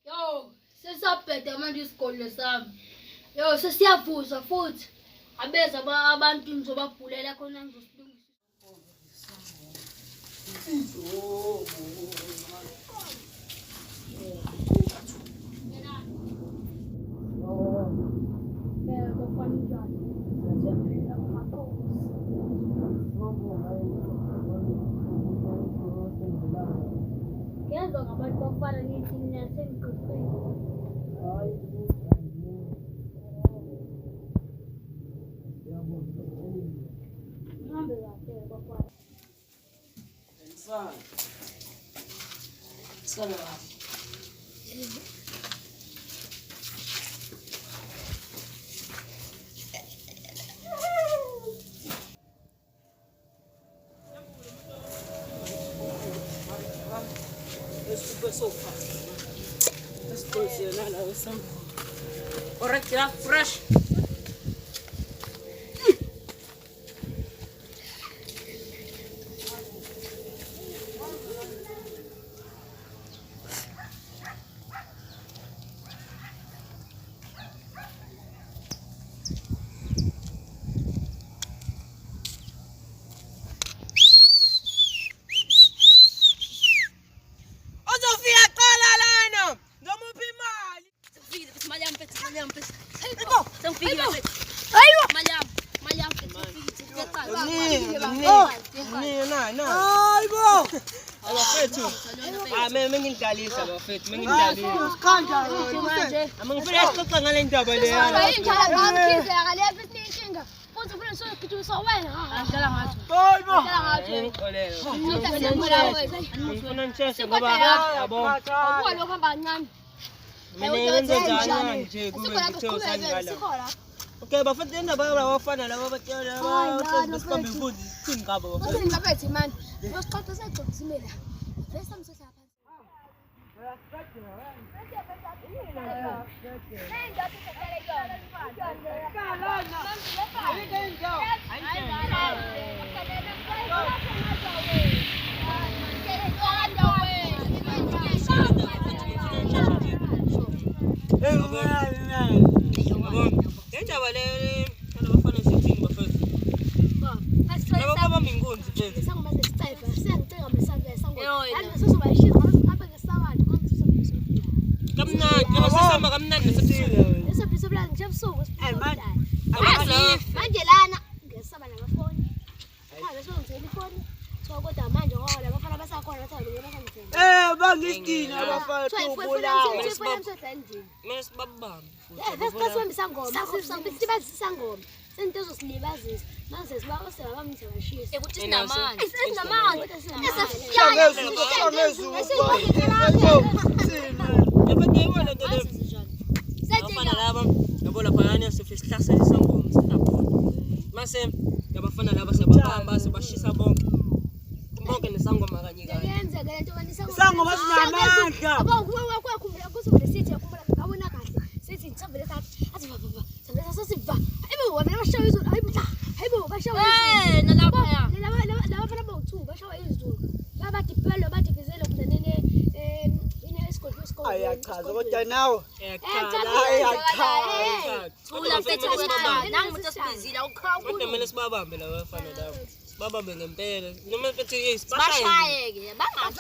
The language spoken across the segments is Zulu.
Yo, sesaphethe manje isikole sami. Yo, sesiyavuza futhi. Abeza abantu ngizobabhulela khona ngizosilungisa. Ngezwa ngabantu bafana nithi mina sengiqoqile. Ngihambe kahle bafana. Alright, yeah, fresh. Okay, bafethu indaba yabafana laba batshela basiqambe impunzi sithini ngabo bafethu. Ngaphethe man. Yosixoxa sexoxisimela. Bese amsehla phansi. Indaba le abafana sithini bafethu. Laba babamba inkunzi mfethu. Sangoba sesicayiva siyangicela mhlawumbe sangoba. Yazi sozobayishiza ngapha ngesawadi konke sozobayishiza. Kamnandi, ngisasamba kamnandi nesithini. Esebhiso plan nje ebusuku siphelele. Manje lana ngesaba namafoni. Hayi songithela ifoni. So kodwa manje ngoba labafana basakhona bathi bengena Bangisithini abafana tubula. Mina sibabamba. Sasihambisa ngoma, sibazisa ngoma. Sento zosilibazisa. Manje siba osebaba mthashisa. Ukuthi sinamanzi. Sinamanzi. Abafana laba yabona phayana sesihlahla sangoma sinabona. Mase yabafana laba sebabamba sebashisa bonke. Bonke nesangoma kanye kanye. Yenze ke lento kanisa. Sangoma sinamandla. Abonke kwakho kusuke lesithi yakhumbula ngabona kahle. Sithi ngithambele kahle. Athi baba. Sasiva. Ebe wena bashawa izulu hayibo bashawa izulu nalapha ya laba fana bowu bashawa izulu babadiphelwe badivizele kunanene ine escort ayachaza kodwa nawe thula mfethu nangu umuntu osibizile kodwa kumele sibabambe la bafana labo babambe ngempela noma mfethu bashayeke bangafi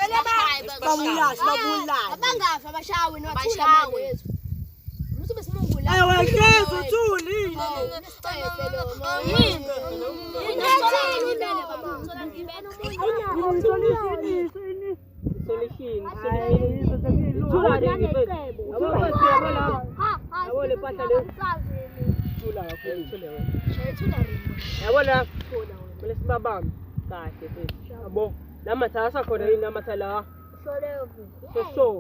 babulala abangafi abashawe nothula manje yethu umuntu besimungula awakhezo thuli yabona kumele sibabambe kahle futhi yabo la mathasa khona yini amathala so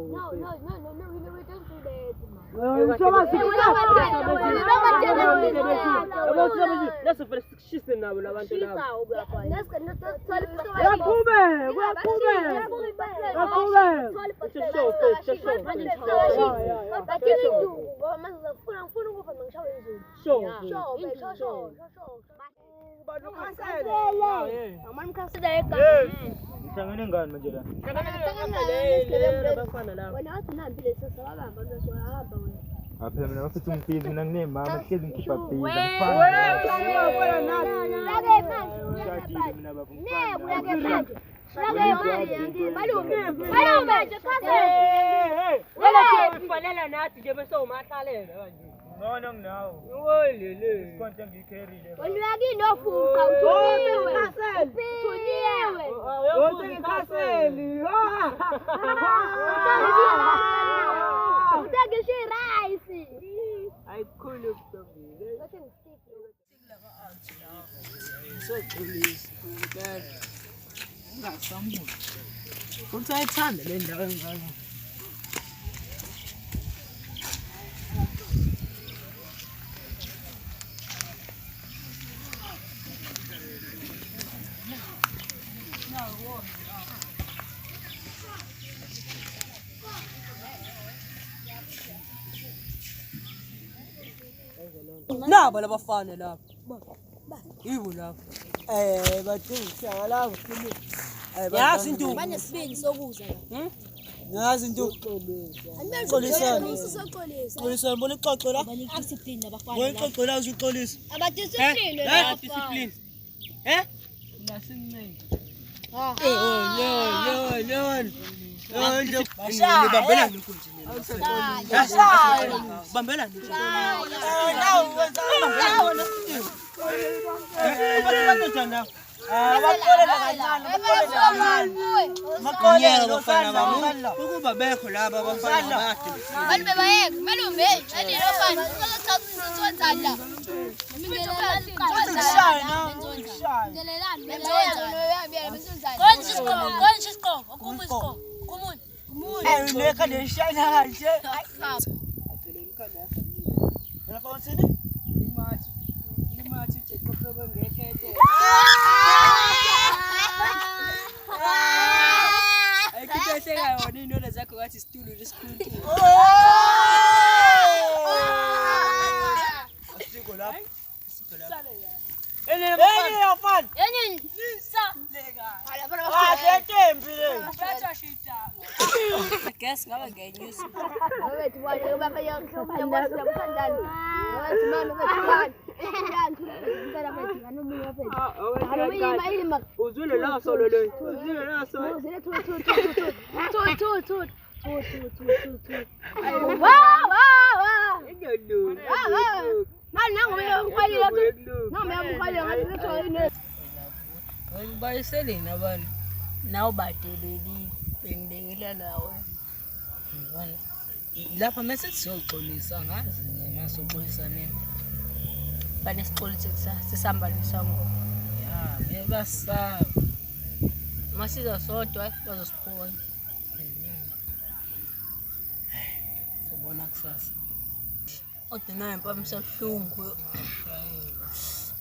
let's first shise nabo labantu labo Ngihlangene ngani manje la? Phela mina mafethu ngifile mina nginemama hlezi ngikhipha bhiza ufanele nathi nje bese umahlalela kanje ngona nginawo wolele konke ngikherile Inofuka uthuniwe wonke ikhaseli utangishe rice ayikhulu kubile so please ngasamuntu futhi ayithanda le ndawo engaka nabo labafana lapho yibo lapho bathengisa lapho yazi into banesibindi sokuza yazi into xolisa mbona ixoxo la discipline abafana bona ixoxo la uxolisa abadiscipline discipline nasincenga bambela nkunzi bambela ukuba bekho laba abafana bakhe Malume bayeke malume andilo fana uzothatha neka leshana kanje limathi nje qoqobo ngekhethe ayikuthatheka yona inona zakho ngathi isitulo lesikhuntu asiko lapho guess ngaba ngenyusi uzule la solo le uzule la solo bayiseleni abantu nawo badeleli bengibekela nawe ngibona lapha mase sizoxolisa ngazi ngemasoxolisa nini banesixolisa sisambalisa ngo ya ngebasaba masiza sodwa bazosiphonya ubona kusasa odinayo impamisa buhlungu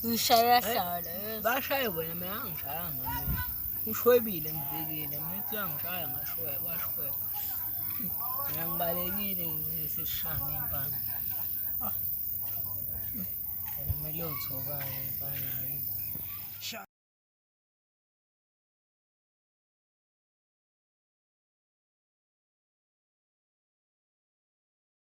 ngishaya hlala bashaya wena mina ngishaya ngani ngishwebile ngibekile mithi yangishaya ngashweba washweba ngibalekile sesishaya ngempama Lutho-ke mfana.